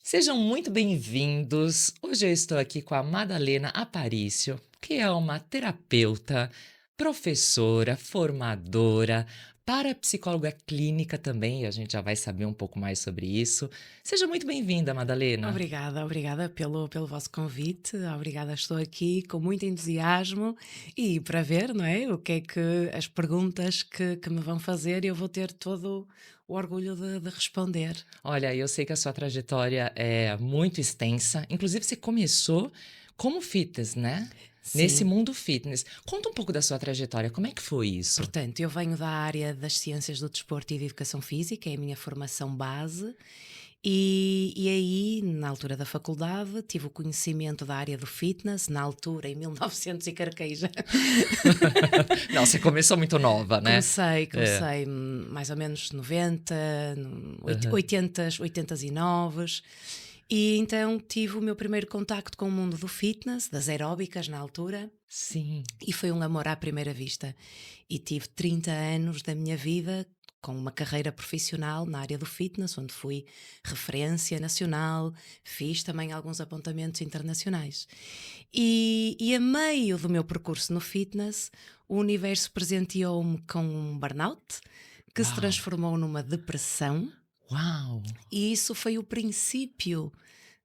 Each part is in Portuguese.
Sejam muito bem-vindos. Hoje eu estou aqui com a Madalena Aparício, que é uma terapeuta, professora, formadora, parapsicóloga clínica também, e a gente já vai saber um pouco mais sobre isso. Seja muito bem-vinda, Madalena. Obrigada pelo vosso convite. Obrigada, estou aqui com muito entusiasmo e para ver, não é? O que é que as perguntas que me vão fazer, eu vou ter todo o orgulho de responder. Olha, eu sei que a sua trajetória é muito extensa, inclusive você começou como fitness, né? Nesse Sim, mundo fitness. Conta um pouco da sua trajetória, como é que foi isso? portanto, eu venho da área das ciências do desporto e de educação física, é a minha formação base. E aí, na altura da faculdade, tive o conhecimento da área do fitness, na altura, em 1900 e carqueja. Não, você começou muito nova, né? É. Comecei mais ou menos 90, Aham. 80 e 90. E então tive o meu primeiro contacto com o mundo do fitness, das aeróbicas na altura, Sim. e foi um amor à primeira vista. E tive 30 anos da minha vida com uma carreira profissional na área do fitness, onde fui referência nacional, fiz também alguns apontamentos internacionais. E a meio do meu percurso no fitness, o universo presenteou-me com um burnout, que se Uau! transformou numa depressão, Uau! e isso foi o princípio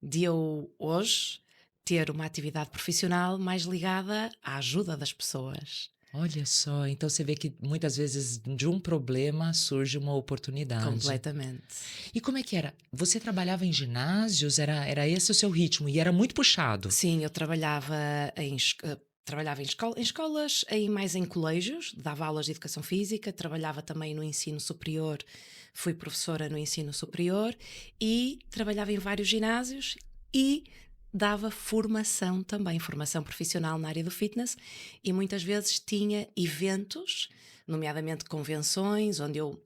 de eu hoje ter uma atividade profissional mais ligada à ajuda das pessoas. Olha só, então você vê que muitas vezes de um problema surge uma oportunidade. Completamente. E como é que era? Você trabalhava em ginásios? Era esse o seu ritmo? E era muito puxado? Sim, eu trabalhava em escolas, mais em colégios, dava aulas de educação física, trabalhava também no ensino superior, fui professora no ensino superior e trabalhava em vários ginásios e dava formação também, formação profissional na área do fitness, e muitas vezes tinha eventos, nomeadamente convenções, onde eu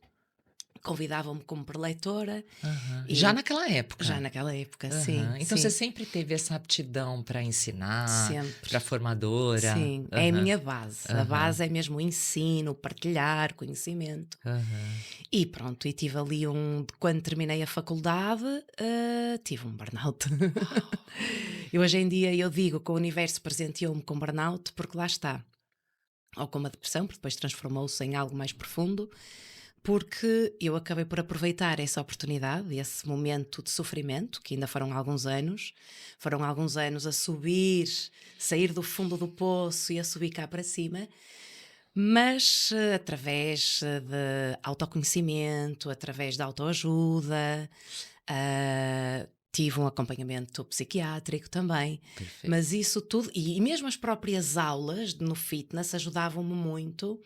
convidavam-me como preletora Aham. Já e naquela já época? naquela época, sim, Aham. Então você sim, sempre teve essa aptidão para ensinar, sempre. para formadora? Sim, é a Aham, minha base. A aham, base é mesmo o ensino, partilhar conhecimento. aham. E pronto, e tive ali quando terminei a faculdade, tive um burnout. E hoje em dia eu digo que o universo presenteou-me com burnout porque lá está. Ou com uma depressão, porque depois transformou-se em algo mais profundo, porque eu acabei por aproveitar essa oportunidade, esse momento de sofrimento, que ainda foram alguns anos a subir, sair do fundo do poço e a subir cá para cima, mas através de autoconhecimento, através da autoajuda, tive um acompanhamento psiquiátrico também, mas Perfeito. isso tudo, e mesmo as próprias aulas no fitness ajudavam-me muito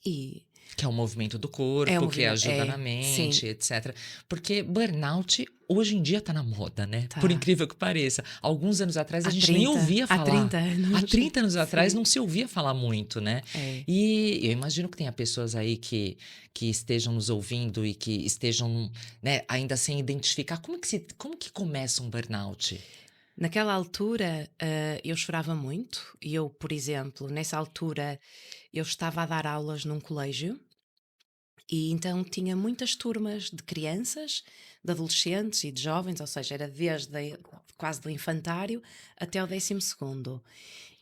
e Que é o movimento do é um corpo, que movimento, ajuda na sim, mente, etcétera. Porque burnout hoje em dia tá na moda, né, por tá. incrível que pareça. Alguns anos atrás a gente nem ouvia Há falar. 30 Há anos, 30 anos atrás sim, não se ouvia falar muito, né. é. E eu imagino que tenha pessoas aí que estejam nos ouvindo e que estejam, né, ainda sem identificar. Como que começa um burnout? Naquela altura, eu chorava muito e eu, por exemplo, nessa altura, eu estava a dar aulas num colégio e então tinha muitas turmas de crianças, de adolescentes e de jovens, ou seja, era quase do infantário até o 12º.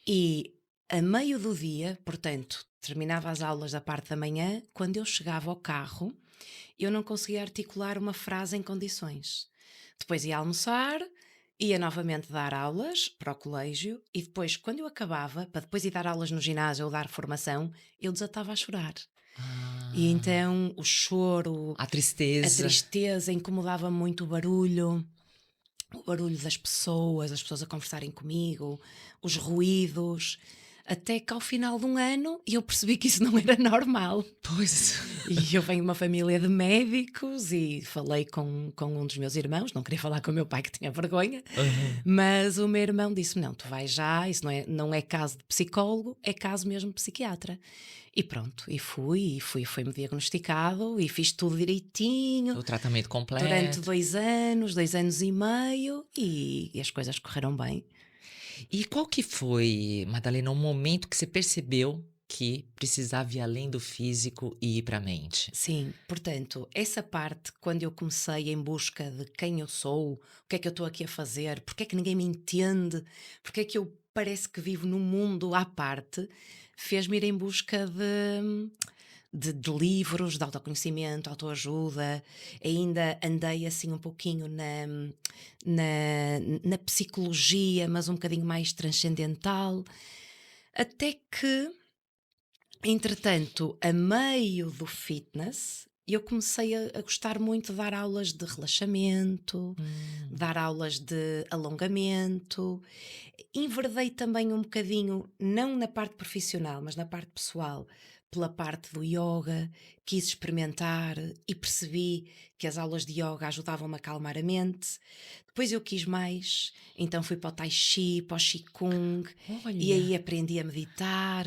E a meio do dia, portanto, terminava as aulas da parte da manhã, quando eu chegava ao carro, eu não conseguia articular uma frase em condições. Depois ia almoçar, ia novamente dar aulas para o colégio e depois, quando eu acabava, para depois ir dar aulas no ginásio ou dar formação, eu desatava a chorar. E Ah, então o choro, a a tristeza. tristeza incomodava muito o barulho das pessoas, as pessoas a conversarem comigo, os ruídos, até que ao final de um ano eu percebi que isso não era normal. Pois. E eu venho de uma família de médicos e falei com um dos meus irmãos, não queria falar com o meu pai que tinha vergonha, Aham. mas o meu irmão disse-me: não, tu vais já, isso não é caso de psicólogo, é caso mesmo de psiquiatra. E pronto, foi-me diagnosticado e fiz tudo direitinho O tratamento durante completo. 2 anos, 2 anos e meio e as coisas correram bem. E qual que foi, Madalena, o momento que você percebeu? que precisava ir além do físico e ir para a mente. Sim, portanto, essa parte, quando eu comecei em busca de quem eu sou, o que é que eu estou aqui a fazer, porque é que ninguém me entende, porque é que eu parece que vivo num mundo à parte, fez-me ir em busca de livros de autoconhecimento, autoajuda. Ainda andei assim um pouquinho na psicologia, mas um bocadinho mais transcendental, até que, entretanto, a meio do fitness, eu comecei a gostar muito de dar aulas de relaxamento, Hum. dar aulas de alongamento. Enverdei também um bocadinho, não na parte profissional, mas na parte pessoal, pela parte do yoga, quis experimentar e percebi que as aulas de yoga ajudavam-me a acalmar a mente. Depois eu quis mais, então fui para o Tai Chi, para o Qigong, e Olha. aí aprendi a meditar.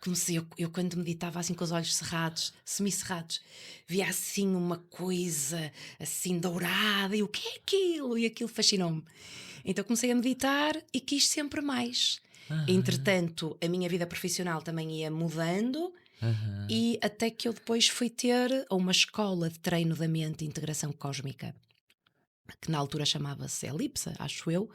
Comecei, eu quando meditava assim com os olhos cerrados, semicerrados, via assim uma coisa assim dourada, e o que é aquilo? E aquilo fascinou-me. Então comecei a meditar e quis sempre mais. Aham, Entretanto, a minha vida profissional também ia mudando aham. e até que eu depois fui ter uma escola de treino da mente e integração cósmica, que na altura chamava-se Elipsa, acho eu,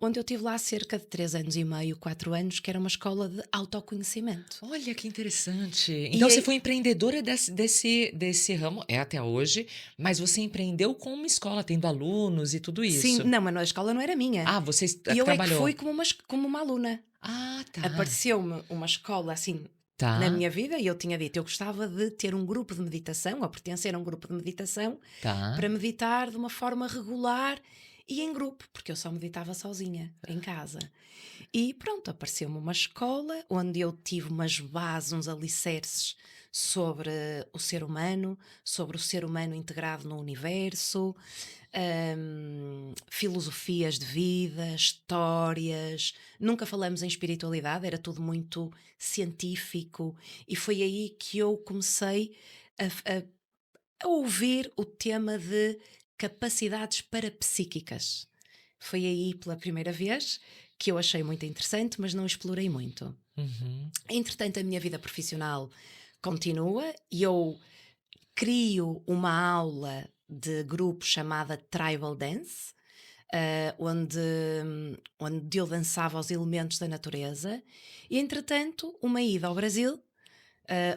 onde eu tive lá cerca de 3 anos e meio, 4 anos, que era uma escola de autoconhecimento. Olha que interessante. Então E você aí, foi empreendedora desse ramo, é até hoje, mas você empreendeu com uma escola, tendo alunos e tudo sim, isso. não, mas a escola não era minha. Ah, você E eu é que fui trabalhou. como uma aluna. Ah, tá. Apareceu-me uma escola assim na Tá, minha vida e eu tinha dito, eu gostava de ter um grupo de meditação, ou pertencer a um grupo de meditação, tá. para meditar de uma forma regular e em grupo, porque eu só meditava sozinha, em casa. E pronto, apareceu-me uma escola onde eu tive umas bases, uns alicerces sobre sobre o ser humano integrado no universo, filosofias de vida, histórias. Nunca falamos em espiritualidade, era tudo muito científico, e foi aí que eu comecei a ouvir o tema de capacidades parapsíquicas. Foi aí pela primeira vez que eu achei muito interessante, mas não explorei muito. Uhum. Entretanto, a minha vida profissional continua e eu crio uma aula de grupo chamada Tribal Dance, onde eu dançava os elementos da natureza, e entretanto, uma ida ao Brasil,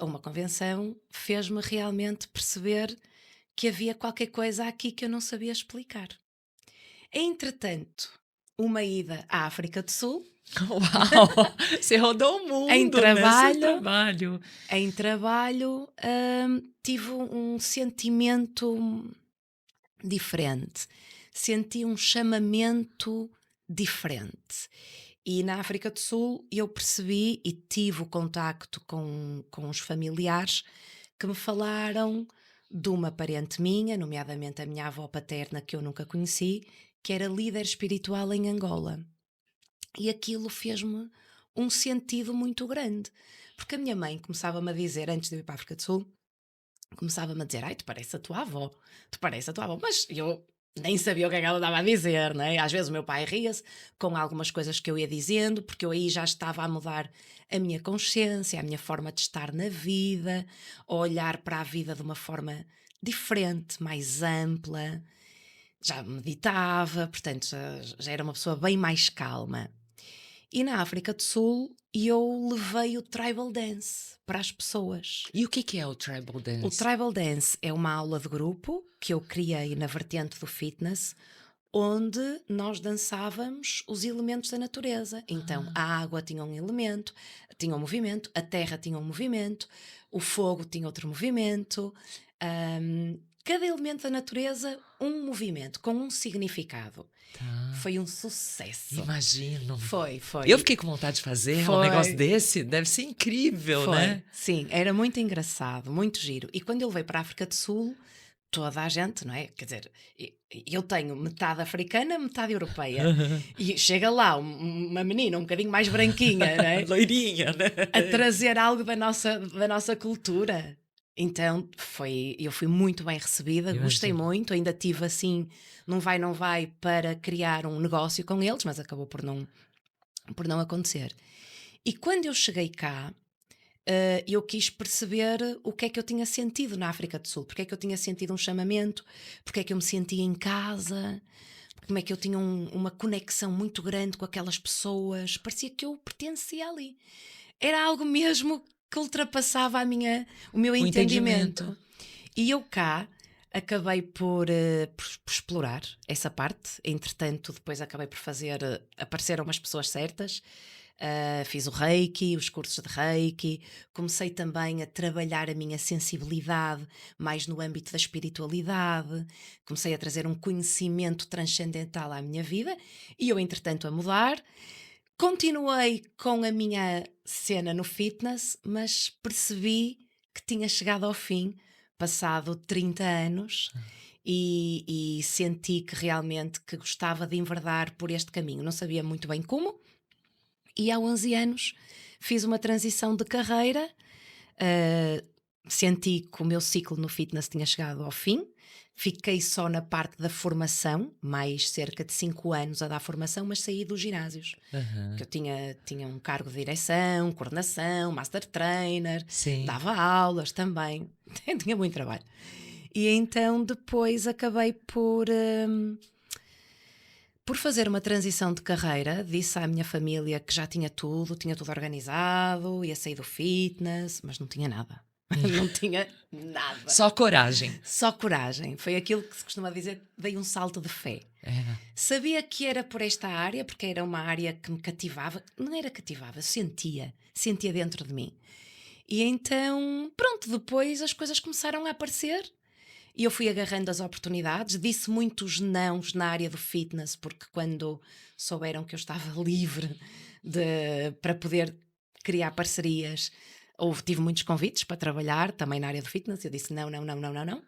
a uma convenção, fez-me realmente perceber que havia qualquer coisa aqui que eu não sabia explicar. Entretanto, uma ida à África do Sul, Uau! Você rodou o em mundo nesse trabalho, trabalho. tive um sentimento diferente. Senti um chamamento diferente. E na África do Sul eu percebi e tive o contacto com os familiares que me falaram de uma parente minha, nomeadamente a minha avó paterna, que eu nunca conheci, que era líder espiritual em Angola. E aquilo fez-me um sentido muito grande. Porque a minha mãe começava-me a dizer, antes de eu ir para a África do Sul, começava-me a dizer: "Ai, tu parece a tua avó, tu parece a tua avó." Mas eu nem sabia o que é que ela estava a dizer, né? Às vezes o meu pai ria-se com algumas coisas que eu ia dizendo, porque eu aí já estava a mudar a minha consciência, a minha forma de estar na vida, a olhar para a vida de uma forma diferente, mais ampla. Já meditava, portanto, já era uma pessoa bem mais calma. E na África do Sul eu levei o tribal dance para as pessoas. E o que que é o tribal O dance? Tribal Dance é uma aula de grupo que eu criei na vertente do fitness, onde nós dançávamos os elementos da natureza. Então, a Ah, água tinha um elemento, tinha um movimento, a terra tinha um movimento, o fogo tinha outro movimento, cada elemento da natureza, um movimento com um significado. tá. Foi um sucesso. Imagino. Foi, Eu foi. fiquei com vontade de fazer um negócio Foi. desse, deve ser incrível, Foi, né? sim, era muito engraçado, muito giro. E quando eu levei para a África do Sul, toda a gente, não é? Quer dizer, eu tenho metade africana, metade europeia. E chega lá uma menina um bocadinho mais branquinha, não é? Loirinha, né? A trazer algo da nossa cultura. Então eu fui muito bem recebida, gostei Imagino. muito, ainda tive assim, não vai, não vai, para criar um negócio com eles, mas acabou por não acontecer. E quando eu cheguei cá, eu quis perceber o que é que eu tinha sentido na África do Sul, porque é que eu tinha sentido um chamamento, porque é que eu me sentia em casa, como é que eu tinha uma conexão muito grande com aquelas pessoas, parecia que eu pertencia ali. Era algo mesmo que ultrapassava o meu O entendimento. entendimento. E eu cá acabei por explorar essa parte. Entretanto, depois acabei por fazer. Apareceram umas pessoas certas. Fiz o Reiki, os cursos de Reiki. Comecei também a trabalhar a minha sensibilidade mais no âmbito da espiritualidade. Comecei a trazer um conhecimento transcendental à minha vida. E eu, entretanto, a mudar. Continuei com a minha cena no fitness, mas percebi que tinha chegado ao fim, passado 30 anos, e senti que realmente que gostava de enverdar por este caminho. Não sabia muito bem como, e há 11 anos fiz uma transição de carreira. Uh, Senti que o meu ciclo no fitness tinha chegado ao fim. Fiquei só na parte da formação, mais cerca de 5 anos a dar formação, mas saí dos ginásios. Aham. Que eu tinha um cargo de direção, coordenação, master trainer, Sim. dava aulas também, tinha muito trabalho. E então depois acabei por fazer uma transição de carreira. Disse à minha família que já tinha tudo organizado, ia sair do fitness, mas não tinha nada. Não tinha nada. Só coragem. Só coragem. Foi aquilo que se costuma dizer, dei um salto de fé. É. Sabia que era por esta área, porque era uma área que me cativava. Não era cativava, sentia dentro de mim. E então, pronto, depois as coisas começaram a aparecer e eu fui agarrando as oportunidades. Disse muitos nãos na área do fitness, porque quando souberam que eu estava livre para poder criar parcerias, tive muitos convites para trabalhar também na área do fitness. Eu disse não, não, não, não, não, não.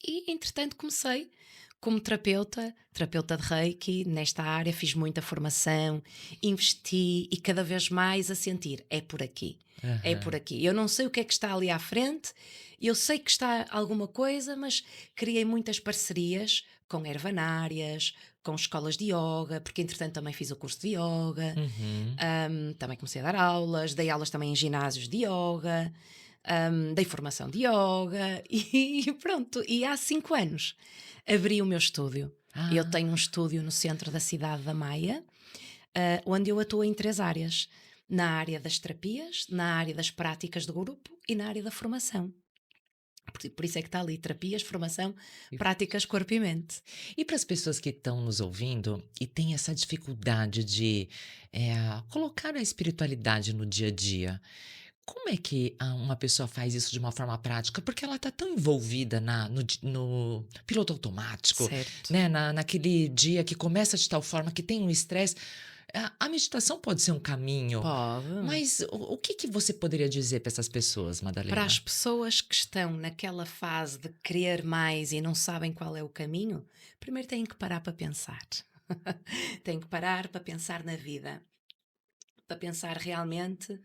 E entretanto comecei como terapeuta de Reiki, nesta área, fiz muita formação, investi e cada vez mais a sentir, é por aqui, é por Aham. aqui. Eu não sei o que é que está ali à frente, eu sei que está alguma coisa, mas criei muitas parcerias com ervanárias, com escolas de yoga, porque entretanto também fiz o curso de yoga, Uhum. também comecei a dar aulas, dei aulas também em ginásios de yoga, dei formação de yoga e pronto. E há 5 anos abri o meu estúdio. Eu Ah, tenho um estúdio no centro da cidade da Maia, onde eu atuo em 3 áreas. Na área das terapias, na área das práticas de grupo e na área da formação. Por isso é que está ali, terapias, formação, e práticas, corpo e mente. e para as pessoas que estão nos ouvindo e têm essa dificuldade de, colocar a espiritualidade no dia a dia, como é que uma pessoa faz isso de uma forma prática? Porque ela está tão envolvida no piloto automático, Certo. né, naquele dia que começa de tal forma que tem um estresse. A meditação pode ser um caminho, Pode. mas o que que você poderia dizer para essas pessoas, Para as Madalena? pessoas que estão naquela fase de querer mais e não sabem qual é o caminho, primeiro têm que parar para pensar. Têm que parar para pensar na vida, para pensar realmente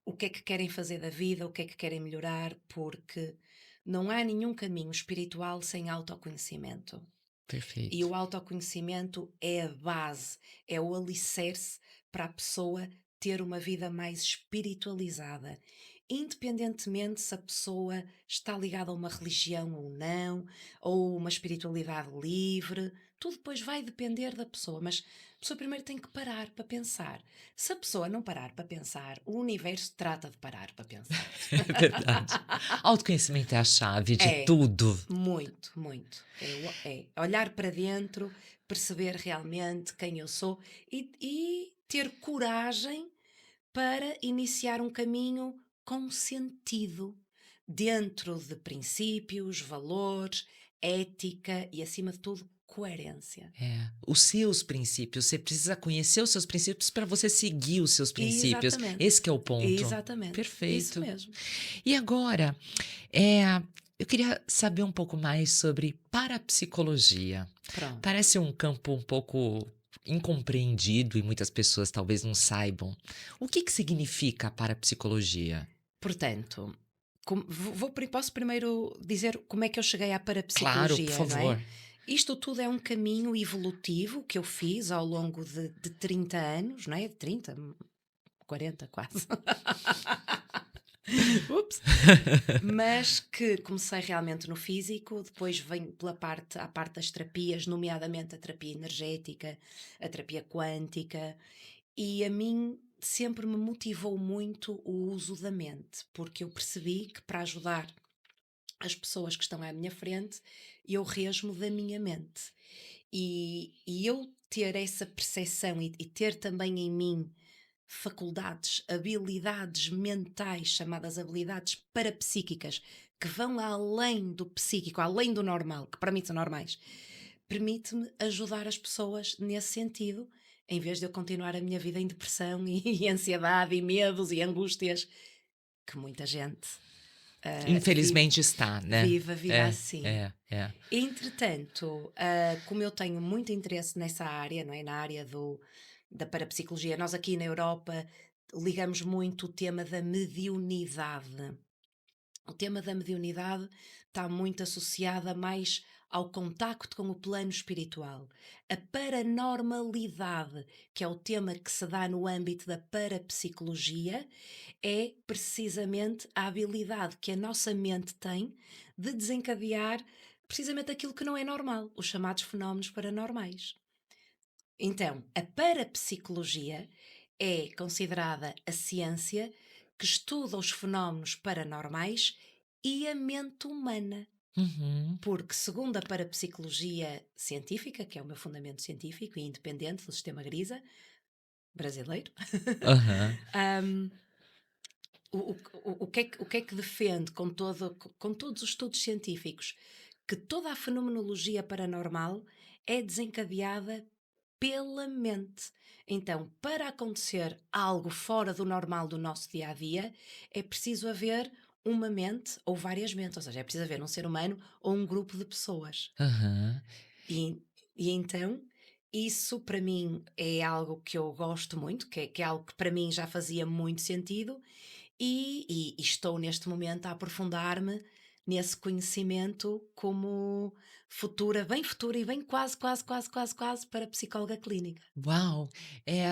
o que é que querem fazer da vida, o que é que querem melhorar, porque não há nenhum caminho espiritual sem autoconhecimento. E Perfeito. o autoconhecimento é a base, é o alicerce para a pessoa ter uma vida mais espiritualizada, independentemente se a pessoa está ligada a uma religião ou não, ou uma espiritualidade livre, tudo depois vai depender da pessoa, mas a pessoa primeiro tem que parar para pensar. Se a pessoa não parar para pensar, o universo trata de parar para pensar. É verdade. Autoconhecimento é a chave de É, tudo. muito, muito. É olhar para dentro, perceber realmente quem eu sou e ter coragem para iniciar um caminho com sentido, dentro de princípios, valores, ética e, acima de tudo, coerência. É, os seus princípios, você precisa conhecer os seus princípios para você seguir os seus princípios. Exatamente, Esse que é o ponto. exatamente, isso Perfeito. mesmo. E agora, eh, eu queria saber um pouco mais sobre parapsicologia. Pronto. Parece um campo um pouco incompreendido e muitas pessoas talvez não saibam. O que que significa a parapsicologia? Portanto, posso primeiro dizer como é que eu cheguei à Claro, por parapsicologia, não é? favor. Isto tudo é um caminho evolutivo que eu fiz ao longo de 30 anos, não é? De 30, 40 quase. Ups! Mas que comecei realmente no físico, depois venho pela parte, à parte das terapias, nomeadamente a terapia energética, a terapia quântica, e a mim sempre me motivou muito o uso da mente, porque eu percebi que para ajudar as pessoas que estão à minha frente, eu resmo da minha mente. E eu ter essa percepção e ter também em mim faculdades, habilidades mentais, chamadas habilidades parapsíquicas, que vão além do psíquico, além do normal, que para mim são normais, permite-me ajudar as pessoas nesse sentido, em vez de eu continuar a minha vida em depressão e ansiedade e medos e angústias, que muita gente vive, Infelizmente está, né. vive a vida É, assim. é. Entretanto, como eu tenho muito interesse nessa área, não é? Na área da parapsicologia, nós aqui na Europa ligamos muito o tema da mediunidade. O tema da mediunidade está muito associado a mais ao contacto com o plano espiritual. A paranormalidade, que é o tema que se dá no âmbito da parapsicologia, é precisamente a habilidade que a nossa mente tem de desencadear precisamente aquilo que não é normal, os chamados fenómenos paranormais. Então, a parapsicologia é considerada a ciência que estuda os fenómenos paranormais e a mente humana. Uhum. Porque, segundo a parapsicologia científica, que é o meu fundamento científico e independente do sistema grisa brasileiro, Aham. hum, o que é que defende com todos os estudos científicos que toda a fenomenologia paranormal é desencadeada pela mente. Então, para acontecer algo fora do normal do nosso dia a dia, é preciso haver uma mente ou várias mentes, ou seja, é preciso haver um ser humano ou um grupo de pessoas. Aham. E, e então, isso para mim é algo que eu gosto muito, que é algo que para mim já fazia muito sentido, e estou neste momento a aprofundar-me nesse conhecimento como futura e bem quase para psicóloga clínica. Uau!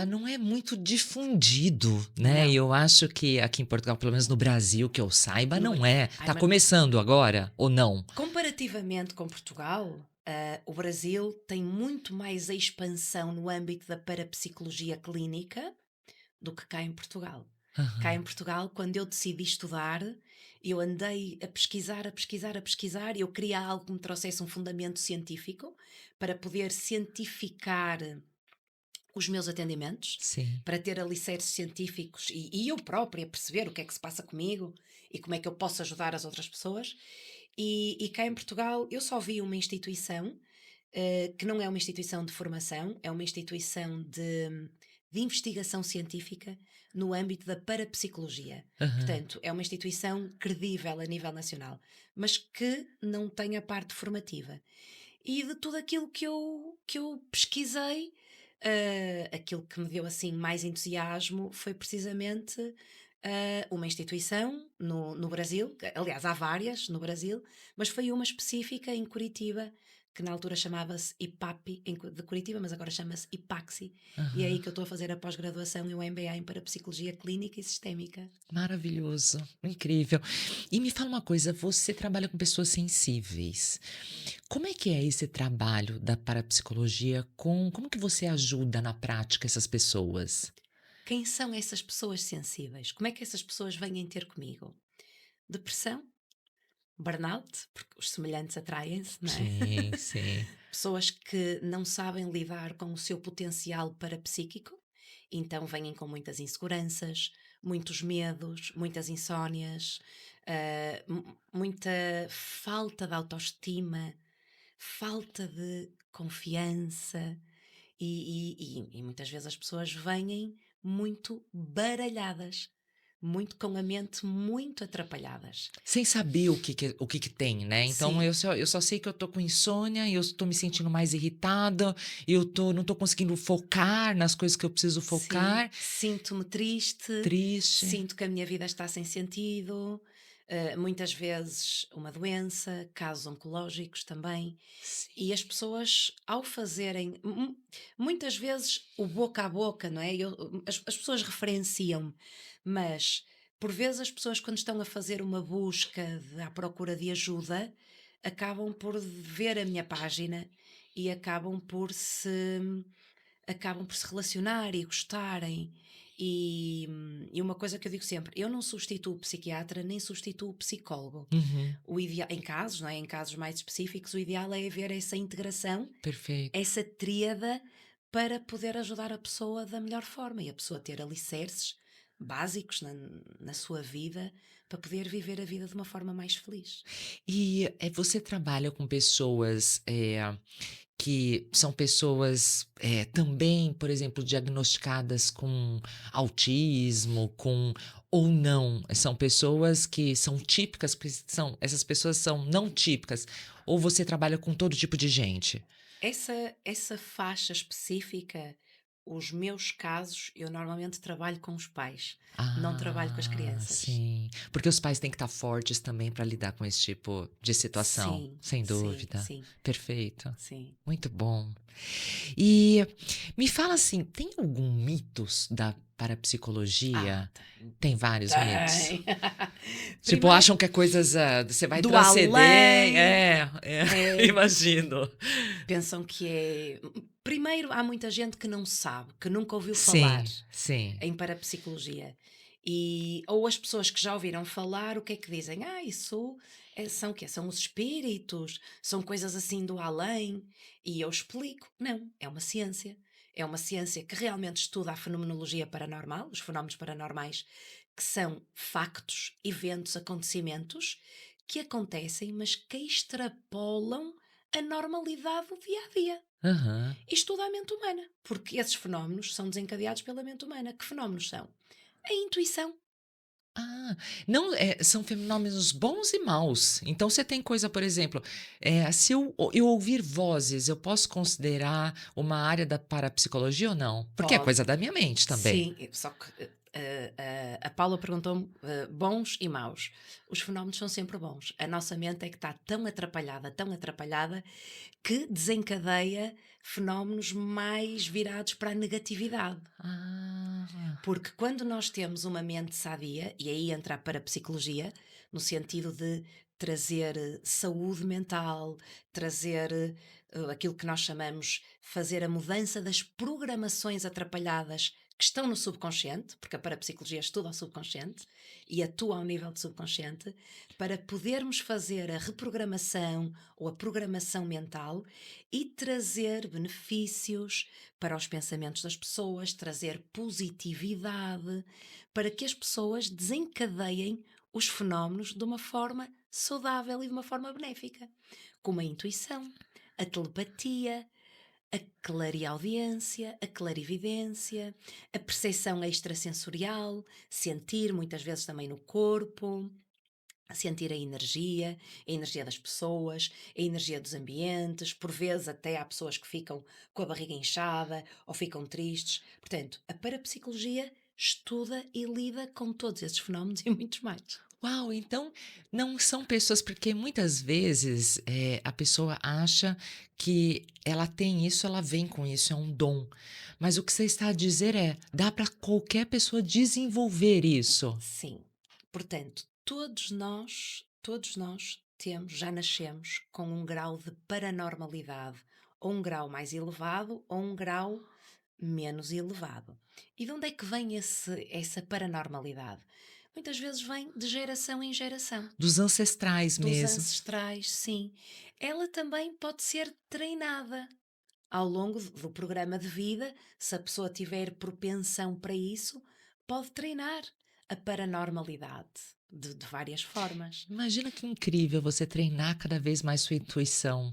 Não é muito difundido, né, e Não, eu acho que aqui em Portugal, pelo menos no Brasil, que eu saiba, no não Bra- é. Ai, Tá mas começando agora ou não? comparativamente com Portugal, o Brasil tem muito mais expansão no âmbito da parapsicologia clínica do que cá em Portugal. Cá em Aham. Portugal, quando eu decidi estudar, eu andei a pesquisar, e eu queria algo que me trouxesse um fundamento científico para poder cientificar os meus atendimentos, Sim. para ter alicerces científicos e eu própria perceber o que é que se passa comigo e como é que eu posso ajudar as outras pessoas. E cá em Portugal eu só vi uma instituição que não é uma instituição de formação, é uma instituição de investigação científica no âmbito da parapsicologia. Aham. Portanto, é uma instituição credível a nível nacional, mas que não tem a parte formativa. E de tudo aquilo que eu pesquisei, aquilo que me deu assim mais entusiasmo foi precisamente uma instituição no Brasil, aliás, há várias no Brasil, mas foi uma específica em Curitiba, que na altura chamava-se IPAPI de Curitiba, mas agora chama-se IPAXI, e é aí Aham. que eu estou a fazer a pós-graduação e o MBA em Parapsicologia Clínica e Sistémica. Maravilhoso, incrível. E me fala uma coisa, você trabalha com pessoas sensíveis. Como é que é esse trabalho da parapsicologia com como que você ajuda na prática essas pessoas? Quem são essas pessoas sensíveis? Como é que essas pessoas vêm ter comigo? Depressão? Burnout? Porque os semelhantes atraem-se, não é? Sim, sim. Pessoas que não sabem lidar com o seu potencial parapsíquico, então vêm com muitas inseguranças, muitos medos, muitas insónias, muita falta de autoestima, falta de confiança, e muitas vezes as pessoas vêm muito baralhadas, muito com a mente muito atrapalhadas. Sem saber o que que tem, né, então Sim, eu só sei que eu tô com insônia, eu tô me sentindo mais irritada, não tô conseguindo focar nas coisas que eu preciso sim, focar, sinto-me triste, triste. sinto que a minha vida está sem sentido, muitas vezes uma doença, casos oncológicos também. Sim. E as pessoas, ao fazerem, muitas vezes o boca a boca, não é? As pessoas referenciam-me, mas Por vezes as pessoas, quando estão a fazer uma busca à procura de ajuda, acabam por ver a minha página e acabam por se relacionar e gostarem. E uma coisa que eu digo sempre: eu não substituo o psiquiatra nem substituo o psicólogo. Uhum, O ideal, em casos, não é? Em casos mais específicos, o ideal é haver essa integração, perfeito. essa tríada, para poder ajudar a pessoa da melhor forma e a pessoa ter alicerces básicos na sua vida para poder viver a vida de uma forma mais feliz. E, você trabalha com pessoas, que são pessoas, também, por exemplo, diagnosticadas com autismo, com ou não? São pessoas que são típicas, porque essas pessoas são não típicas, ou você trabalha com todo tipo de gente? Essa faixa específica, os meus casos, eu normalmente trabalho com os pais, não trabalho com as Ah, crianças. sim. Porque os pais têm que estar fortes também para lidar com esse tipo de situação, Sim, sem sim, dúvida. sim, Perfeito. sim. Muito bom. E me fala assim, tem algum mitos da parapsicologia? Tem. Tem vários mitos? Tem. Tipo, Primeiro, acham que é coisas, você vai do transcender. além, É, eh, imagino. pensam que é. Primeiro, há muita gente que não sabe, que nunca ouviu falar Sim, sim. em parapsicologia. Ou as pessoas que já ouviram falar, o que é que dizem? Isso são o quê? São os espíritos, são coisas assim do além. E eu explico, não, é uma ciência. É uma ciência que realmente estuda a fenomenologia paranormal, os fenómenos paranormais, que são factos, eventos, acontecimentos que acontecem, mas que extrapolam a normalidade do dia a dia. Aham. E estuda a mente humana, porque esses fenómenos são desencadeados pela mente humana. Que fenómenos são? A intuição. Ah, não, são fenômenos bons e maus. Então você tem coisa, por exemplo, se eu ouvir vozes, eu posso considerar uma área da parapsicologia ou não? Porque é Pode, coisa da minha mente também. sim, só que a Paula perguntou-me bons e maus. Os fenómenos são sempre bons. A nossa mente é que está tão atrapalhada, que desencadeia fenómenos mais virados para a negatividade. Ah, Porque quando nós temos uma mente sadia, e aí entra a parapsicologia, no sentido de trazer saúde mental, trazer aquilo que nós chamamos fazer a mudança das programações atrapalhadas que estão no subconsciente, porque a parapsicologia estuda o subconsciente e atua ao nível do subconsciente, para podermos fazer a reprogramação ou a programação mental e trazer benefícios para os pensamentos das pessoas, trazer positividade, para que as pessoas desencadeiem os fenómenos de uma forma saudável e de uma forma benéfica, como a intuição, a telepatia, a clareaudiência, a clarividência, a percepção extrasensorial, sentir muitas vezes também no corpo, a sentir a energia das pessoas, a energia dos ambientes. Por vezes até há pessoas que ficam com a barriga inchada ou ficam tristes. Portanto, a parapsicologia estuda e lida com todos esses fenómenos e muitos mais. uau, então não são pessoas, porque muitas vezes a pessoa acha que ela tem isso, ela vem com isso, é um dom. Mas o que você está a dizer dá para qualquer pessoa desenvolver isso. Sim. Portanto, todos nós temos, já nascemos com um grau de paranormalidade, ou um grau mais elevado, ou um grau menos elevado. E de onde é que vem essa paranormalidade? Muitas vezes vem de geração em geração. Dos ancestrais Dos mesmo. ancestrais, sim. Ela também pode ser treinada ao longo do programa de vida. Se a pessoa tiver propensão para isso, pode treinar a paranormalidade de várias formas. Imagina que incrível você treinar cada vez mais sua intuição.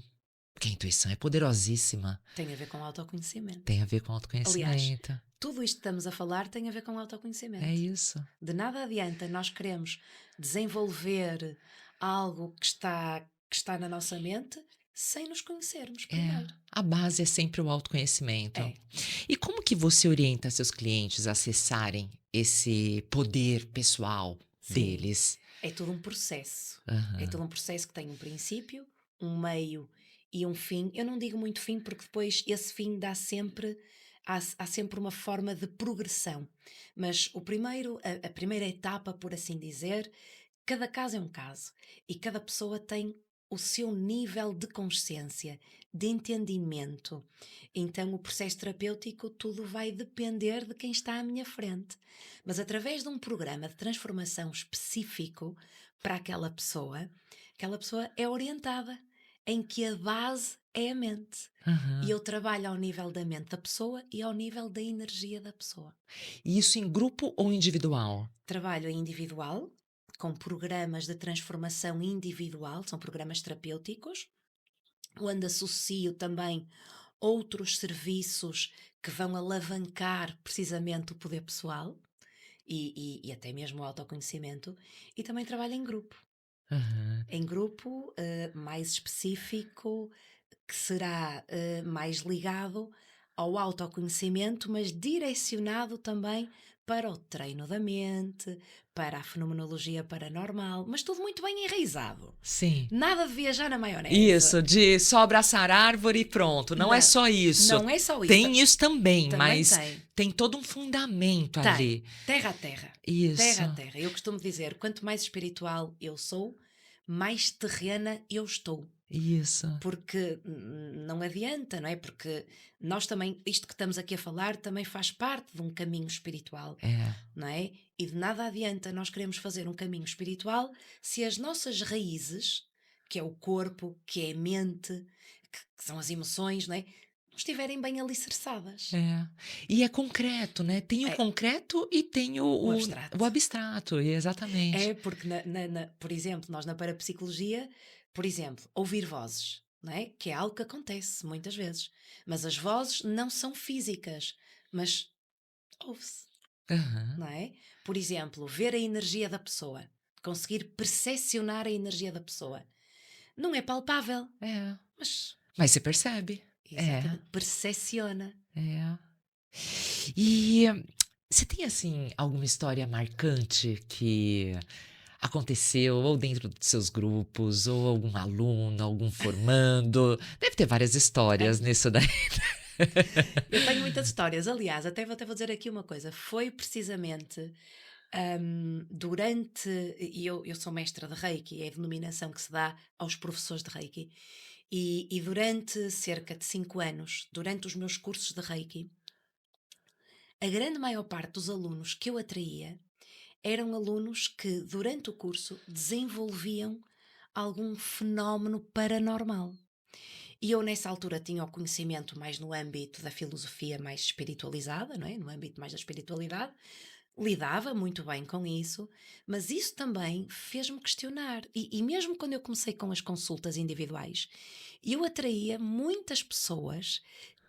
Porque a intuição é poderosíssima. Tem a ver com autoconhecimento. Tem a ver com Aliás, autoconhecimento. tudo isto que estamos a falar tem a ver com É autoconhecimento. isso. De nada adianta nós queremos desenvolver algo que está na nossa mente sem nos conhecermos É, primeiro. a base é sempre o autoconhecimento. É, E como que você orienta seus clientes a acessarem esse poder pessoal sim. deles? É todo um processo. É Aham. todo um processo que tem um princípio, um meio e um fim. Eu não digo muito fim porque depois esse fim dá sempre há sempre uma forma de progressão. Mas a primeira etapa, por assim dizer, cada caso é um caso e cada pessoa tem o seu nível de consciência, de entendimento. Então, o processo terapêutico, tudo vai depender de quem está à minha frente. Mas através de um programa de transformação específico para aquela pessoa é orientada em que a base é a mente. E Aham. eu trabalho ao nível da mente da pessoa e ao nível da energia da pessoa. E isso em grupo ou individual? Trabalho em individual, com programas de transformação individual, são programas terapêuticos, onde associo também outros serviços que vão alavancar precisamente o poder pessoal e até mesmo o autoconhecimento, e também trabalho Aham. em grupo mais específico, que será mais ligado ao autoconhecimento, mas direcionado também para o treino da mente, para a fenomenologia paranormal, mas tudo muito bem enraizado. Sim. Nada de viajar na maionese. Isso, de só abraçar a árvore e pronto. Não é Não, só isso. não é só isso. Tem isso também, Também mas tem. tem todo um fundamento Tem. ali. Terra a terra. Isso, Terra a terra. Eu costumo dizer, quanto mais espiritual eu sou, mais terrena eu estou. isso. Porque não adianta, não é? Porque nós também, isto que estamos aqui a falar, também faz parte de um caminho espiritual, É. não é? E de nada adianta nós queremos fazer um caminho espiritual se as nossas raízes, que é o corpo, que é a mente, que são as emoções, não é? Não estiverem bem alicerçadas. É. E é concreto, né? Tem o É concreto e tem o, o o abstrato. abstrato, exatamente. É porque, por exemplo, nós na parapsicologia, por exemplo, ouvir vozes, não é? Que é algo que acontece muitas vezes. Mas as vozes não são físicas, mas ouve-se, Aham. não é? Por exemplo, ver a energia da pessoa, conseguir percepcionar a energia da pessoa. Não é palpável, É. mas Mas você percebe. É, exatamente, percepciona. é. E você tem, assim, alguma história marcante que aconteceu ou dentro dos seus grupos, ou algum aluno, algum formando? Deve ter várias histórias Tenho. nisso daí. Eu tenho muitas histórias. Aliás, até vou dizer aqui uma coisa. Foi precisamente durante. E eu sou mestra de Reiki, é a denominação que se dá aos professores de Reiki. E durante cerca de 5 anos, durante os meus cursos de Reiki, a grande maior parte dos alunos que eu atraía eram alunos que, durante o curso, desenvolviam algum fenómeno paranormal. E eu, nessa altura, tinha o conhecimento mais no âmbito da filosofia mais espiritualizada, não é? No âmbito mais da espiritualidade. Lidava muito bem com isso, mas isso também fez-me questionar. E mesmo quando eu comecei com as consultas individuais, eu atraía muitas pessoas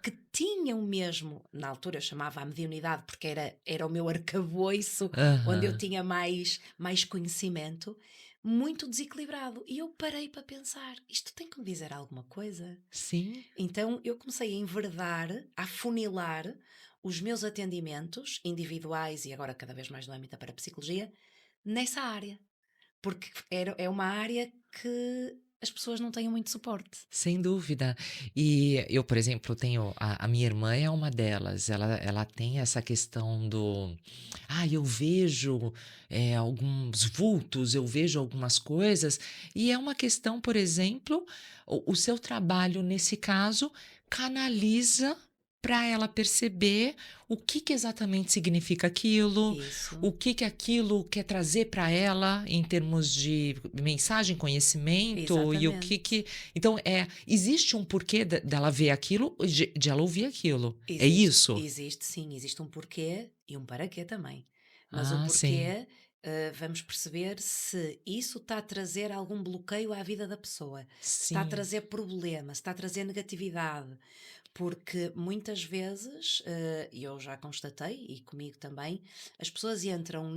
que tinham mesmo, na altura eu chamava a mediunidade porque era o meu arcabouço, onde eu Aham. tinha mais conhecimento, muito desequilibrado. E eu parei para pensar: isto tem que me dizer alguma coisa? Sim, Então eu comecei a enverdar, a afunilar os meus atendimentos individuais e agora cada vez mais no âmbito da parapsicologia nessa área, porque é uma área que as pessoas não têm muito suporte. sem dúvida. E eu, por exemplo, tenho a minha irmã é uma delas. Ela tem essa questão do, eu vejo alguns vultos, eu vejo algumas coisas. E é uma questão, por exemplo, o seu trabalho nesse caso canaliza para ela perceber o que que exatamente significa aquilo, Isso, o que que aquilo quer trazer para ela em termos de mensagem, conhecimento e o que exatamente. que então, existe um porquê dela ver aquilo, de ela ouvir aquilo. É Existe, isso? existe sim, existe um porquê e um para quê também. Mas o Ah, sim. porquê, vamos perceber se isso está a trazer algum bloqueio à vida da pessoa, se está a Sim. trazer problema, se está a trazer negatividade, porque muitas vezes, e eu já constatei, e comigo também, as pessoas entram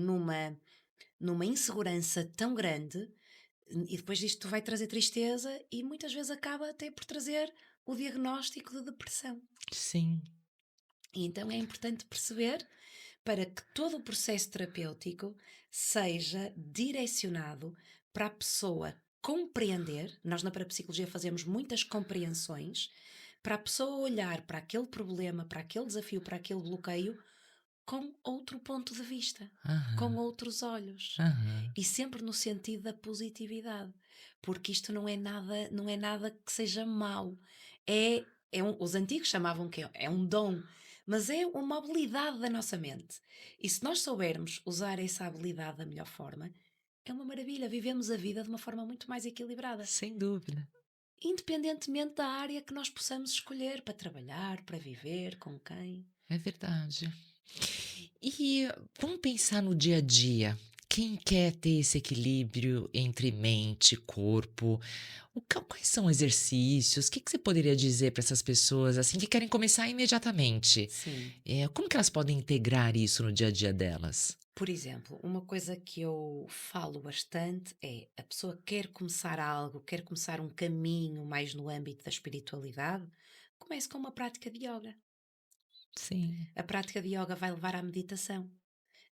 numa insegurança tão grande e depois isto vai trazer tristeza e muitas vezes acaba até por trazer o diagnóstico de depressão. Sim. E então é importante perceber para que todo o processo terapêutico seja direcionado para a pessoa compreender. Nós na parapsicologia fazemos muitas compreensões para a pessoa olhar para aquele problema, para aquele desafio, para aquele bloqueio com outro ponto de vista, com Aham, outros olhos aham. e sempre no sentido da positividade, porque isto não é nada que seja mau. Os antigos chamavam que é um dom, mas é uma habilidade da nossa mente. E se nós soubermos usar essa habilidade da melhor forma, é uma maravilha. Vivemos a vida de uma forma muito mais equilibrada, Sem dúvida. independentemente da área que nós possamos escolher para trabalhar, para viver, com quem. É verdade. E vamos pensar no dia a dia. Quem quer ter esse equilíbrio entre mente e corpo, quais são exercícios? O que que você poderia dizer para essas pessoas assim que querem começar imediatamente? Sim. Como que elas podem integrar isso no dia a dia delas? Por exemplo, uma coisa que eu falo bastante é a pessoa quer começar algo, quer começar um caminho mais no âmbito da espiritualidade, comece com uma prática de yoga. Sim. A prática de yoga vai levar à meditação.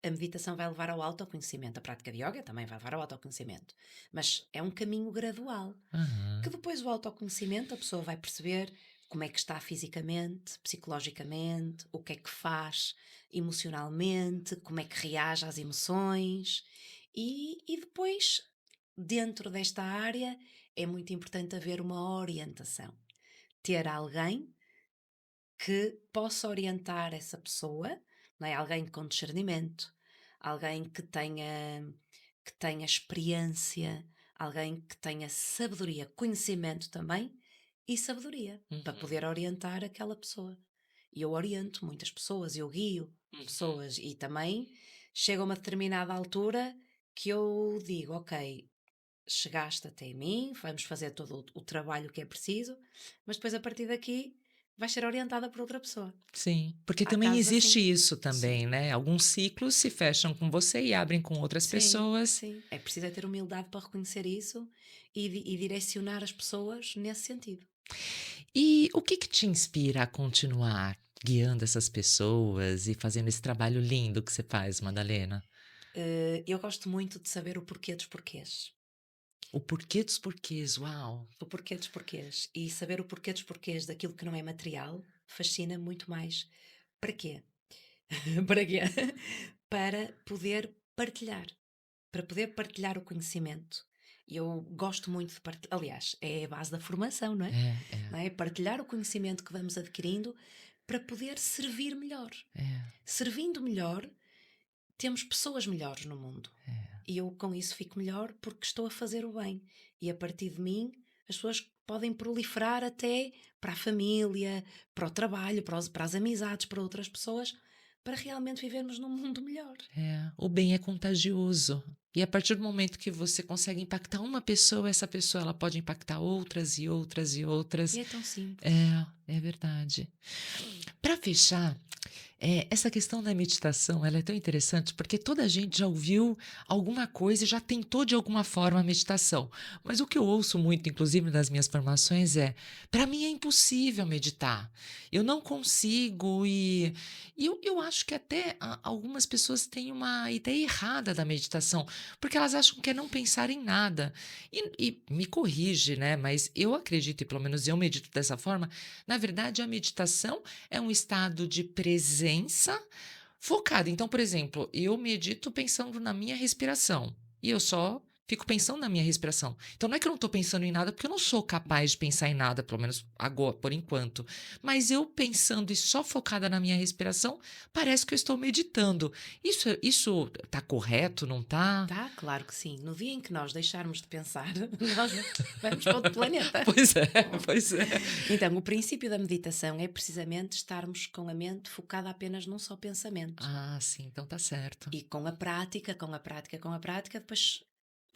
A meditação vai levar ao autoconhecimento. A prática de yoga também vai levar ao autoconhecimento. Mas é um caminho gradual. Que Aham. depois o autoconhecimento a pessoa vai perceber como é que está fisicamente, psicologicamente, o que é que faz emocionalmente, como é que reage às emoções e depois, dentro desta área, é muito importante haver uma orientação. Ter alguém que possa orientar essa pessoa, não é? Alguém com discernimento, alguém que tenha experiência, alguém que tenha sabedoria, conhecimento também e sabedoria para Uhum. poder orientar aquela pessoa. E eu oriento muitas pessoas, eu guio Uhum. pessoas e também chega a uma determinada altura que eu digo, ok, chegaste até mim, vamos fazer todo o trabalho que é preciso, mas depois a partir daqui vais ser orientada por outra pessoa. Sim, porque Há também casos existe assim. isso Sim. também, né? Alguns ciclos se fecham com você e abrem com outras Sim, pessoas. sim. É preciso é ter humildade para reconhecer isso e direcionar as pessoas nesse sentido. E o que que te inspira a continuar guiando essas pessoas e fazendo esse trabalho lindo que você faz, Madalena? Eu gosto muito de saber o porquê dos porquês. O porquê dos porquês, uau! O porquê dos porquês. E saber o porquê dos porquês daquilo que não é material fascina muito mais. Para quê? Para quê? Para poder partilhar. Para poder partilhar o conhecimento. Eu gosto muito de partilhar. Aliás, é a base da formação, não é? É, é, Não é? Partilhar o conhecimento que vamos adquirindo para poder servir melhor. é, Servindo melhor, temos pessoas melhores no mundo. é. E eu com isso fico melhor porque estou a fazer o bem. E a partir de mim, as pessoas podem proliferar até para a família, para o trabalho, para as amizades, para outras pessoas, para realmente vivermos num mundo melhor. É, o bem é contagioso. E a partir do momento que você consegue impactar uma pessoa, essa pessoa ela pode impactar outras e outras e outras. E é tão simples. É verdade. Para fechar, essa questão da meditação, ela é tão interessante porque toda a gente já ouviu alguma coisa e já tentou de alguma forma a meditação. Mas o que eu ouço muito, inclusive nas minhas formações, é: para mim é impossível meditar. Eu não consigo e eu acho que até algumas pessoas têm uma ideia errada da meditação, porque elas acham que é não pensar em nada. E me corrige, né? Mas eu acredito, e pelo menos eu medito dessa forma. Na verdade, a meditação é um estado de presença focada. Então, por exemplo, eu medito pensando na minha respiração e eu só fico pensando na minha respiração. Então, não é que eu não estou pensando em nada, porque eu não sou capaz de pensar em nada, pelo menos agora, por enquanto. Mas eu pensando e só focada na minha respiração, parece que eu estou meditando. Isso tá correto, não tá? Tá, claro que sim. No dia em que nós deixarmos de pensar, nós vamos para outro planeta. Pois é, pois é. Então, o princípio da meditação é precisamente estarmos com a mente focada apenas num só pensamento. Ah, sim, então tá certo. E com a prática, com a prática, com a prática, depois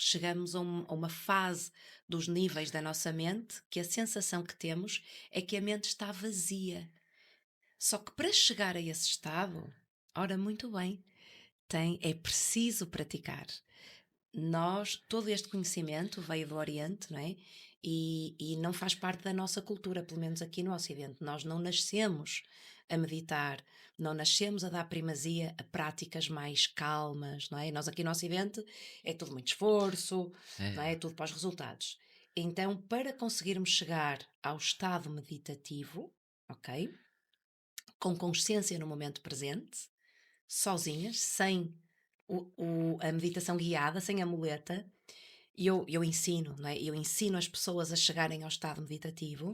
chegamos a uma fase dos níveis da nossa mente que a sensação que temos é que a mente está vazia. Só que para chegar a esse estado, ora, muito bem, é preciso praticar. Todo este conhecimento veio do Oriente, não é? E não faz parte da nossa cultura, pelo menos aqui no Ocidente. Nós não nascemos a meditar, não nascemos a dar primazia a práticas mais calmas, não é? Nós aqui no Ocidente é tudo muito esforço, não é? É É. tudo para os resultados. Então, para conseguirmos chegar ao estado meditativo, ok? Com consciência no momento presente, sozinhas, sem a meditação guiada, sem a muleta, e eu ensino, não é? Eu ensino as pessoas a chegarem ao estado meditativo.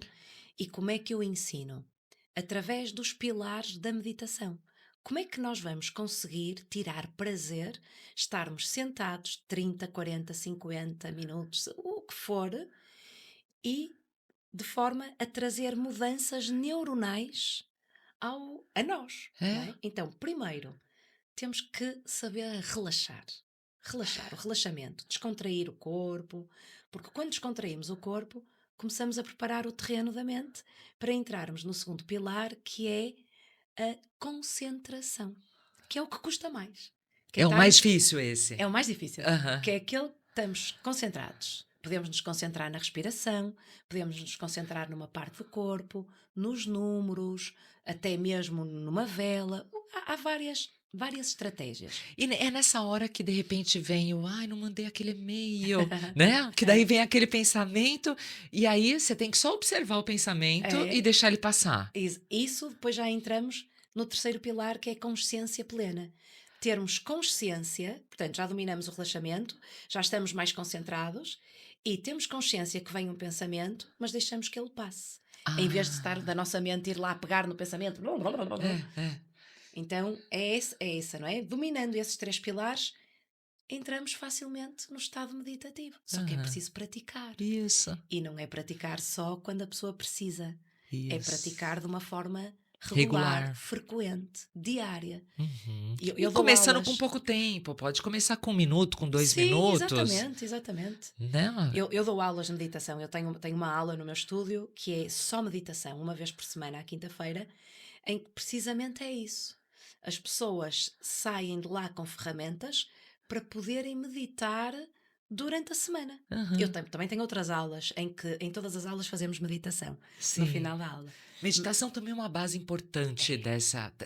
E como é que eu ensino? Através dos pilares da meditação. Como é que nós vamos conseguir tirar prazer, estarmos sentados 30, 40, 50 minutos, o que for, e de forma a trazer mudanças neuronais a nós, não É? é? Então, primeiro, temos que saber relaxar. Relaxar, o relaxamento, descontrair o corpo, porque quando descontraímos o corpo, começamos a preparar o terreno da mente para entrarmos no segundo pilar, que é a concentração, que é o que custa mais. Que é É o mais estarmos, difícil esse. é o mais difícil, Aham. que é aquele que estamos concentrados. Podemos nos concentrar na respiração, podemos nos concentrar numa parte do corpo, nos números, até mesmo numa vela. Há várias estratégias. E é nessa hora que de repente vem o, ai, não mandei aquele e-mail, né? Que daí É, vem aquele pensamento, e aí você tem que só observar o pensamento e é. deixar ele passar. Isso depois já entramos no terceiro pilar, que é a consciência plena. Termos consciência, portanto, já dominamos o relaxamento, já estamos mais concentrados e temos consciência que vem um pensamento, mas deixamos que ele passe. Em vez de estar Ah, da nossa mente ir lá pegar no pensamento. é. Então é essa, não é? Dominando esses três pilares, entramos facilmente no estado meditativo. Só que é Aham. preciso praticar. Isso, E não é praticar só quando a pessoa precisa. É isso. praticar de uma forma regular, Regular. frequente, diária. Uhum. E Eu dou começando com aulas. pouco tempo, pode começar com 1 minuto, com dois Sim, minutos, exatamente, exatamente. né? Eu dou aulas de meditação. Eu tenho uma aula no meu estúdio que é só meditação, uma vez por semana, à quinta-feira, em que precisamente é isso. As pessoas saem de lá com ferramentas para poderem meditar durante a semana. Eu Aham. também tenho outras aulas em que em todas as aulas fazemos meditação no Sim. final da aula. M- Meditação também é uma base importante do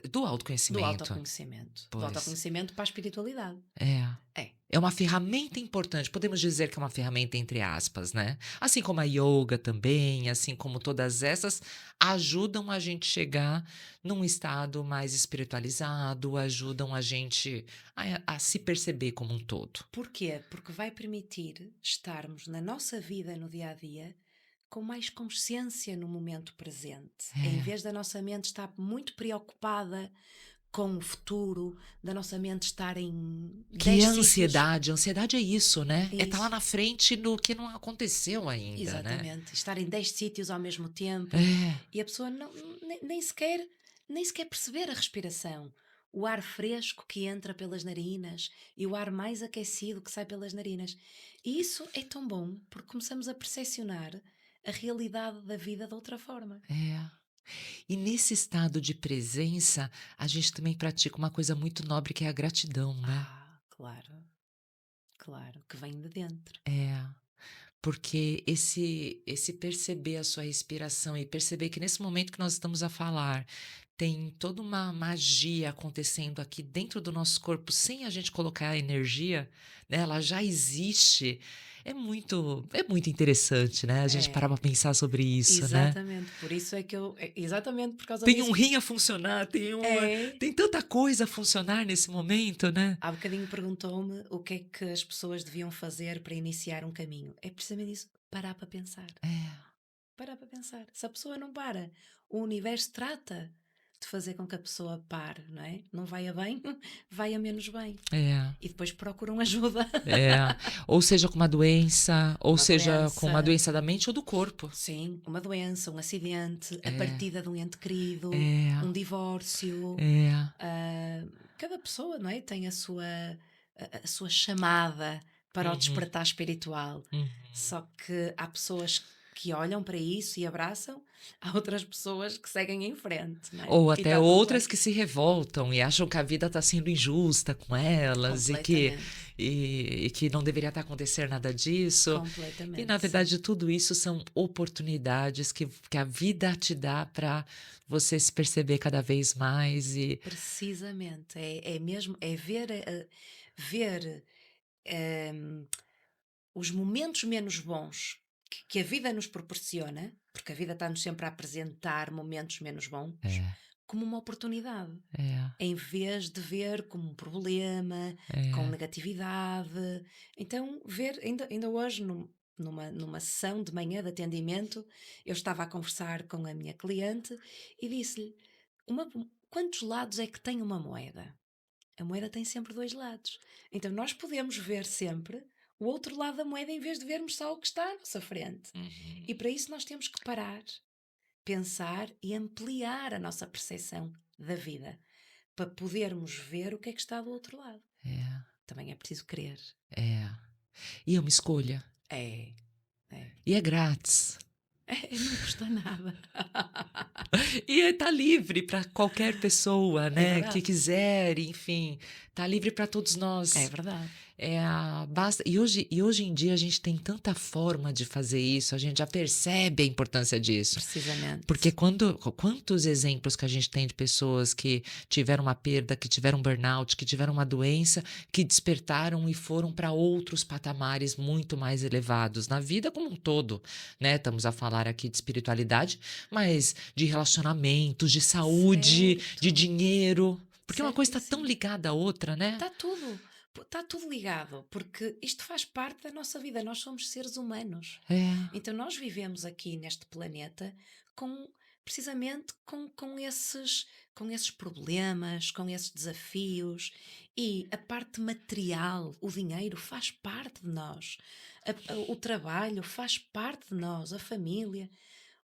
Do autoconhecimento. autoconhecimento. Do Pois. autoconhecimento para a espiritualidade. É. É. É uma ferramenta importante, podemos dizer que é uma ferramenta entre aspas, né? Assim como a yoga também, assim como todas essas, ajudam a gente chegar num estado mais espiritualizado, ajudam a gente a se perceber como um todo. Porquê? Porque vai permitir estarmos na nossa vida no dia a dia com mais consciência no momento presente. Em É. vez da nossa mente estar muito preocupada com o futuro, da nossa mente estar em Que 10 a sítios. ansiedade, ansiedade é isso, né? É estar lá Isso, na frente do que não aconteceu ainda, né? exatamente. Estar em 10 sítios ao mesmo tempo É. e a pessoa nem sequer perceber a respiração. O ar fresco que entra pelas narinas e o ar mais aquecido que sai pelas narinas. E isso é tão bom porque começamos a percepcionar a realidade da vida de outra forma. É. E nesse estado de presença, a gente também pratica uma coisa muito nobre que é a gratidão, né? Ah, claro, claro, que vem de dentro. É. Porque esse perceber a sua respiração e perceber que nesse momento que nós estamos a falar, tem toda uma magia acontecendo aqui dentro do nosso corpo sem a gente colocar a energia, né? Ela já existe. É muito interessante, né? A gente parar É, para pensar sobre isso, né? exatamente. Por isso é que exatamente por causa Tem um disso. rim a funcionar, É. tem tanta coisa a funcionar nesse momento, né? Há bocadinho perguntou-me o que é que as pessoas deviam fazer para iniciar um caminho. É precisamente isso, parar para pensar. É, Parar para pensar. Se a pessoa não para, o universo trata de fazer com que a pessoa pare, não é? Não vai a bem, vai a menos bem. é. E depois procuram ajuda. É, ou seja com uma doença, ou Uma seja com uma doença, doença da mente ou do corpo. sim, uma doença, um acidente, a É, partida de um ente querido, é, um divórcio. é. ah, Cada pessoa, não é? Tem a sua chamada para o Uhum, despertar espiritual. uhum. Só que há pessoas que olham para isso e abraçam, há outras pessoas que seguem em frente, não é? Ou E até está tudo outras bem. que se revoltam e acham que a vida está sendo injusta com elas Completamente. e que não deveria estar acontecendo nada disso. E na Completamente, sim. verdade tudo isso são oportunidades que a vida te dá para você se perceber cada vez mais e Precisamente. É mesmo, é ver os momentos menos bons que a vida nos proporciona, porque a vida está-nos sempre a apresentar momentos menos bons, É, como uma oportunidade, é, em vez de ver como um problema, com é. negatividade. Então, ver, ainda hoje, numa sessão de manhã de atendimento, eu estava a conversar com a minha cliente e disse-lhe: "Uma- quantos lados é que tem uma moeda? A moeda tem sempre dois lados. Então, nós podemos ver sempre o outro lado da moeda em vez de vermos só o que está à nossa frente. Uhum. E para isso, nós temos que parar, pensar e ampliar a nossa percepção da vida, para podermos ver o que é que está do outro lado. É, Também é preciso querer. é. E é uma escolha. É, é. E é grátis. Não custa nada. E tá livre para qualquer pessoa, É né, que verdade. quiser, enfim, tá livre para todos É nós. verdade. Basta e hoje em dia a gente tem tanta forma de fazer isso, a gente já percebe a importância disso. Porque Precisamente. quantos exemplos que a gente tem de pessoas que tiveram uma perda, que tiveram um burnout, que tiveram uma doença, que despertaram e foram para outros patamares muito mais elevados na vida como um todo, né? Estamos a falar aqui de espiritualidade, mas de relacionamentos, de saúde, de Certo. dinheiro, porque uma coisa está tão Certíssimo. ligada à outra, né? Está tudo. Está tudo ligado, porque isto faz parte da nossa vida. Nós somos seres humanos. É, Então nós vivemos aqui neste planeta com precisamente com esses problemas, com esses desafios, e a parte material, o dinheiro faz parte de nós. O trabalho faz parte de nós, a família.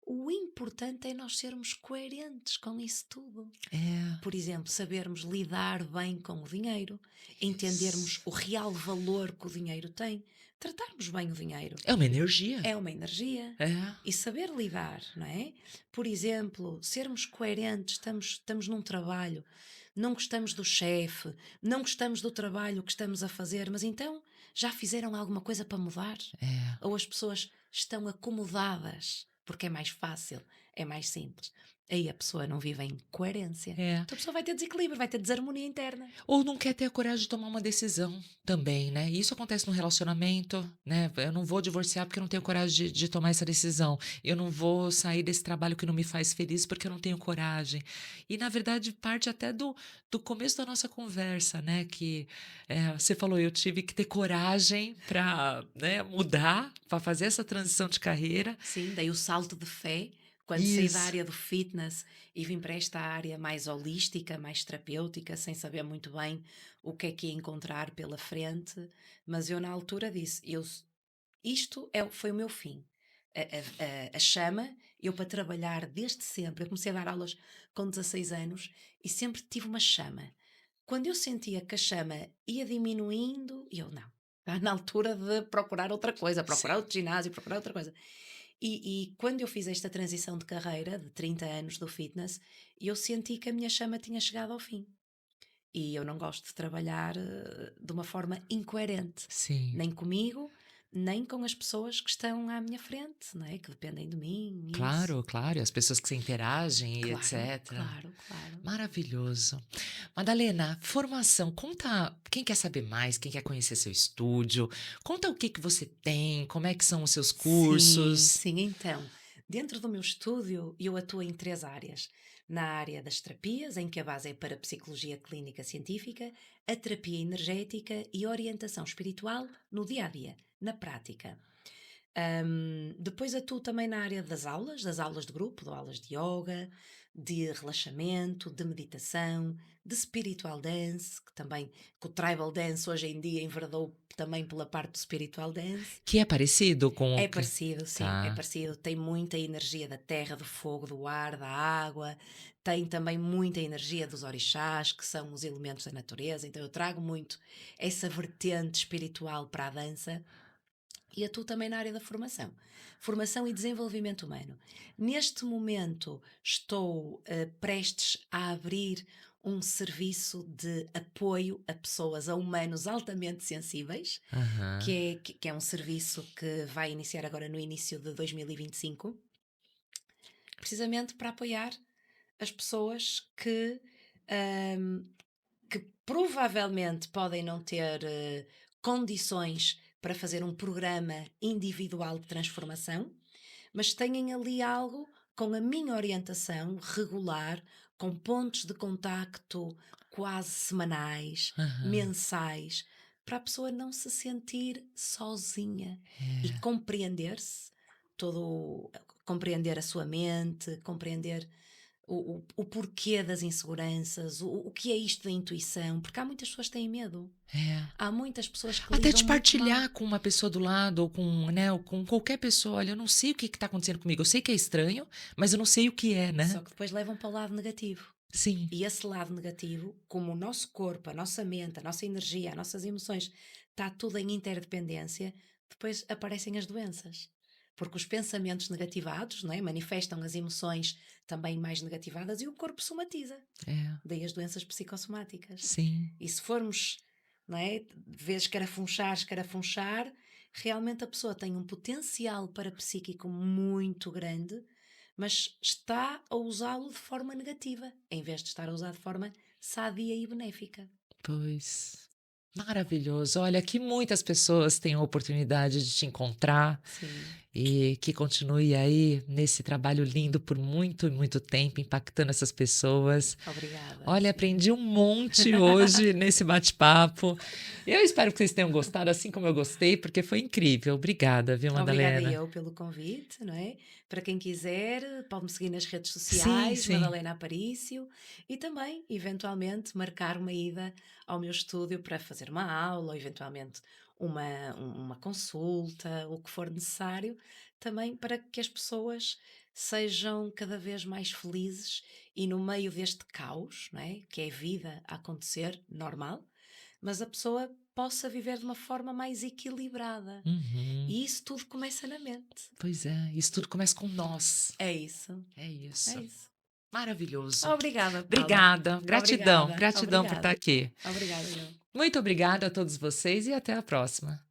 O importante é nós sermos coerentes com isso tudo. é. Por exemplo, sabermos lidar bem com o dinheiro, entendermos Isso. o real valor que o dinheiro tem, tratarmos bem o dinheiro. É uma energia. É uma energia. É. E saber lidar, não é? Por exemplo, sermos coerentes, estamos num trabalho, não gostamos do chefe, não gostamos do trabalho que estamos a fazer, mas então já fizeram alguma coisa para mudar? É. Ou as pessoas estão acomodadas porque é mais fácil, é mais simples? Aí a pessoa não vive em coerência. É. Então a pessoa vai ter desequilíbrio, vai ter desarmonia interna. Ou não quer ter a coragem de tomar uma decisão também, né? Isso acontece no relacionamento, né? Eu não vou divorciar porque eu não tenho coragem de tomar essa decisão. Eu não vou sair desse trabalho que não me faz feliz porque eu não tenho coragem. E, na verdade, parte até do começo da nossa conversa, né? Que você falou, eu tive que ter coragem para, né, mudar, para fazer essa transição de carreira. Sim, dei o salto de fé quando saí da Isso. área do fitness e vim para esta área mais holística, mais terapêutica, sem saber muito bem o que é que ia encontrar pela frente, mas eu na altura disse, foi o meu fim. A chama, eu para trabalhar desde sempre, eu comecei a dar aulas com 16 anos e sempre tive uma chama. Quando eu sentia que a chama ia diminuindo, eu não. Está na altura de procurar outra coisa, procurar Sim. outro ginásio, procurar outra coisa. E quando eu fiz esta transição de carreira, de 30 anos do fitness, eu senti que a minha chama tinha chegado ao fim. E eu não gosto de trabalhar de uma forma incoerente, Sim. nem comigo, nem com as pessoas que estão à minha frente, não é? Que dependem de mim, isso. Claro, claro. E as pessoas que se interagem e Claro, etc. claro, claro. Maravilhoso. Madalena, formação, conta, quem quer saber mais, quem quer conhecer seu estúdio, conta o que que você tem, como é que são os seus Sim, cursos. sim, então. Dentro do meu estúdio, eu atuo em três áreas. Na área das terapias, em que a base é para a psicologia clínica científica, a terapia energética e a orientação espiritual no dia a dia, na prática. Depois atuo também na área das aulas de grupo, dou aulas de yoga, de relaxamento, de meditação, de spiritual dance, que o tribal dance hoje em dia enverdou também pela parte do spiritual dance. Que é parecido com o É que. parecido, sim, é Tá. parecido. Tem muita energia da terra, do fogo, do ar, da água. Tem também muita energia dos orixás, que são os elementos da natureza. Então eu trago muito essa vertente espiritual para a dança e atuo também na área da formação. Formação e desenvolvimento humano. Neste momento estou prestes a abrir um serviço de apoio a pessoas, a humanos altamente sensíveis, Aham. que é um serviço que vai iniciar agora no início de 2025, precisamente para apoiar as pessoas ahm, que provavelmente podem não ter condições para fazer um programa individual de transformação, mas têm ali algo com a minha orientação regular, com pontos de contacto quase semanais, Aham. mensais, para a pessoa não se sentir sozinha e É, compreender-se, todo, compreender a sua mente, compreender o porquê das inseguranças, o que é isto da intuição, porque há muitas pessoas que têm medo. é. Há muitas pessoas que Até lidam de muito mal. partilhar com uma pessoa do lado ou com, né, ou com qualquer pessoa. Olha, eu não sei o que está acontecendo comigo. Eu sei que é estranho, mas eu não sei o que é, né? Só que depois levam para o lado negativo. Sim, E esse lado negativo, como o nosso corpo, a nossa mente, a nossa energia, as nossas emoções, está tudo em interdependência, depois aparecem as doenças. Porque os pensamentos negativados, não é, manifestam as emoções também mais negativadas e o corpo somatiza. é, Daí as doenças psicossomáticas. sim. E se formos, não é, vezes escarafunchar, realmente a pessoa tem um potencial parapsíquico muito grande, mas está a usá-lo de forma negativa, em vez de estar a usar de forma sadia e benéfica. Pois. Maravilhoso. Olha, que muitas pessoas tenham a oportunidade de te encontrar Sim, e que continue aí nesse trabalho lindo por muito, muito tempo, impactando essas pessoas. obrigada, Olha, sim. aprendi um monte hoje nesse bate-papo. Eu espero que vocês tenham gostado, assim como eu gostei, porque foi incrível. Obrigada, viu, Obrigada Madalena? eu pelo convite, não é? Para quem quiser, pode-me seguir nas redes Sim, sociais, sim. Madalena Aparício, e também, eventualmente, marcar uma ida ao meu estúdio para fazer uma aula, ou eventualmente uma consulta, o que for necessário, também para que as pessoas sejam cada vez mais felizes e no meio deste caos, não é? Que é vida a acontecer, normal, mas a pessoa possa viver de uma forma mais equilibrada. Uhum. E isso tudo começa na mente. Pois é, isso tudo começa com nós. É isso, É é isso. isso. Maravilhoso. Obrigada, Paula. Obrigada, gratidão, Obrigada, gratidão por estar obrigada. aqui. Obrigada, eu. Muito obrigada a todos vocês e até a próxima.